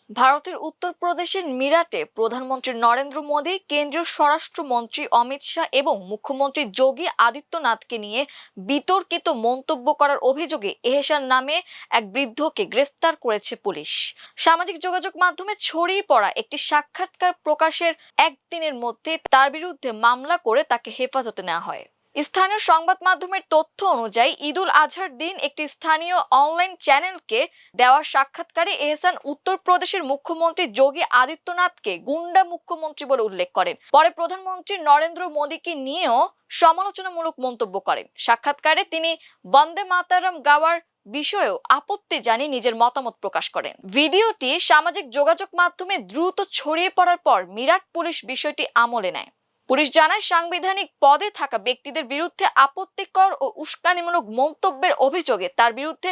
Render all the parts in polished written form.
ভারতের উত্তরপ্রদেশের মিরাটে প্রধানমন্ত্রী নরেন্দ্র মোদী, কেন্দ্রীয় স্বরাষ্ট্রমন্ত্রী অমিত শাহ এবং মুখ্যমন্ত্রী যোগী আদিত্যনাথকে নিয়ে বিতর্কিত মন্তব্য করার অভিযোগে এহসান নামে এক বৃদ্ধকে গ্রেফতার করেছে পুলিশ। সামাজিক যোগাযোগ মাধ্যমে ছড়িয়ে পড়া একটি সাক্ষাৎকার প্রকাশের একদিনের মধ্যে তার বিরুদ্ধে মামলা করে তাকে হেফাজতে নেওয়া হয়। স্থানীয় সংবাদ মাধ্যমের তথ্য অনুযায়ী ঈদুল আজহার দিন একটি স্থানীয় অনলাইন চ্যানেলকে দেওয়া সাক্ষাৎকারে এহসান উত্তরপ্রদেশের মুখ্যমন্ত্রী যোগী আদিত্যনাথকে গুন্ডা মুখ্যমন্ত্রী বলে উল্লেখ করেন। পরে প্রধানমন্ত্রী নরেন্দ্র মোদীকে নিয়েও সমালোচনামূলক মন্তব্য করেন। সাক্ষাৎকারে তিনি বন্দে মাতারম গাওয়ার বিষয়েও আপত্তি জানিয়ে নিজের মতামত প্রকাশ করেন। ভিডিওটি সামাজিক যোগাযোগ মাধ্যমে দ্রুত ছড়িয়ে পড়ার পর মিরাট পুলিশ বিষয়টি আমলে নেয়। পুলিশ জানায়, সাংবিধানিক পদে থাকা ব্যক্তিদের বিরুদ্ধে আপত্তিকর ও উস্কানিমূলক মন্তব্যের অভিযোগে তার বিরুদ্ধে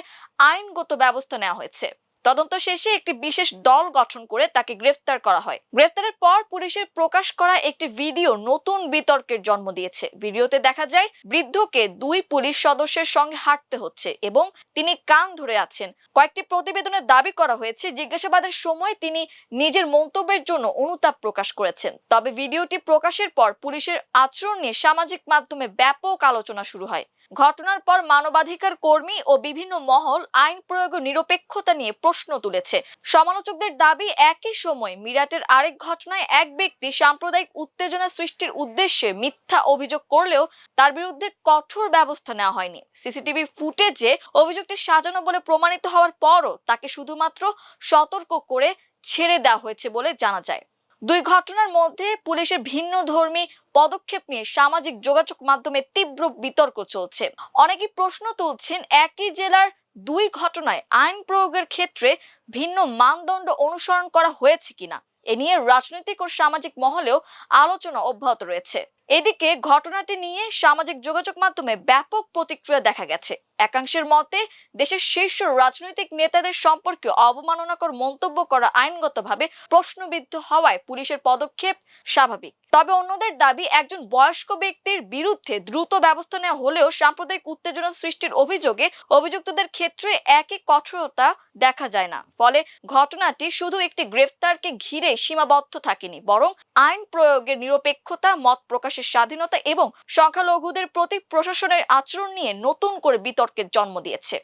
আইনগত ব্যবস্থা নেওয়া হয়েছে। তদন্ত শেষে একটি বিশেষ দল গঠন করে তাকে গ্রেফতার করা হয়। গ্রেফতারের পর পুলিশের প্রকাশ করা একটি ভিডিও নতুন বিতর্কের জন্ম দিয়েছে। ভিডিওতে দেখা যায় বৃদ্ধকে দুই পুলিশ সদস্যের সঙ্গে হাঁটতে হচ্ছে এবং তিনি কান ধরে আছেন। কয়েকটি প্রতিবেদনে দাবি করা হয়েছে জিজ্ঞাসাবাদের সময় তিনি নিজের মন্তব্যের জন্য অনুতাপ প্রকাশ করেছেন। তবে ভিডিওটি প্রকাশের পর পুলিশের আচরণ নিয়ে সামাজিক মাধ্যমে ব্যাপক আলোচনা শুরু হয়। ঘটনার পর মানবাধিকার কর্মী ও বিভিন্ন মহল আইন প্রয়োগ ও নিরপেক্ষতা নিয়ে প্রশ্ন তুলেছে। সমালোচকদের দাবি, একই সময় মিরাটের আরেক ঘটনায় এক ব্যক্তি সাম্প্রদায়িক উত্তেজনা সৃষ্টির উদ্দেশ্যে মিথ্যা অভিযোগ করলেও তার বিরুদ্ধে কঠোর ব্যবস্থা নেওয়া হয়নি। সিসিটিভি ফুটেজে অভিযোগটি সাজানো বলে প্রমাণিত হওয়ার পরও তাকে শুধুমাত্র সতর্ক করে ছেড়ে দেওয়া হয়েছে বলে জানা যায়। দুই ঘটনার মধ্যে পুলিশের ভিন্নধর্মী পদক্ষেপ নিয়ে সামাজিক যোগাযোগ মাধ্যমে তীব্র বিতর্ক চলছে। অনেকেই প্রশ্ন তুলছেন, একই জেলার দুই ঘটনায় আইন প্রয়োগের ক্ষেত্রে ভিন্ন মানদণ্ড অনুসরণ করা হয়েছে কিনা। এ নিয়ে রাজনৈতিক ও সামাজিক মহলেও আলোচনা অব্যাহত রয়েছে। এদিকে ঘটনাটি নিয়ে সামাজিক যোগাযোগ মাধ্যমে ব্যাপক প্রতিক্রিয়া দেখা গেছে। একাংশের মতে, দেশের শীর্ষ রাজনৈতিক নেতাদের সম্পর্কে অবমাননাকর মন্তব্য করা আইনগতভাবে প্রশ্নবিদ্ধ হওয়ায় পুলিশের পদক্ষেপ স্বাভাবিক। তবে অন্যদের দাবি, একজন বয়স্ক ব্যক্তির বিরুদ্ধে দ্রুত ব্যবস্থা নেওয়া হলেও সাম্প্রদায়িক উত্তেজনা সৃষ্টির অভিযোগে অভিযুক্তদের ক্ষেত্রে একই কঠোরতা দেখা যায় না। ফলে ঘটনাটি শুধু একটি গ্রেফতারকে ঘিরে সীমাবদ্ধ থাকেনি, বরং আইন প্রয়োগের নিরপেক্ষতা, মত প্রকাশের স্বাধীনতা এবং সংখ্যালঘুদের প্রতি প্রশাসনের আচরণ নিয়ে নতুন করে বিতর্কের জন্ম দিয়েছে।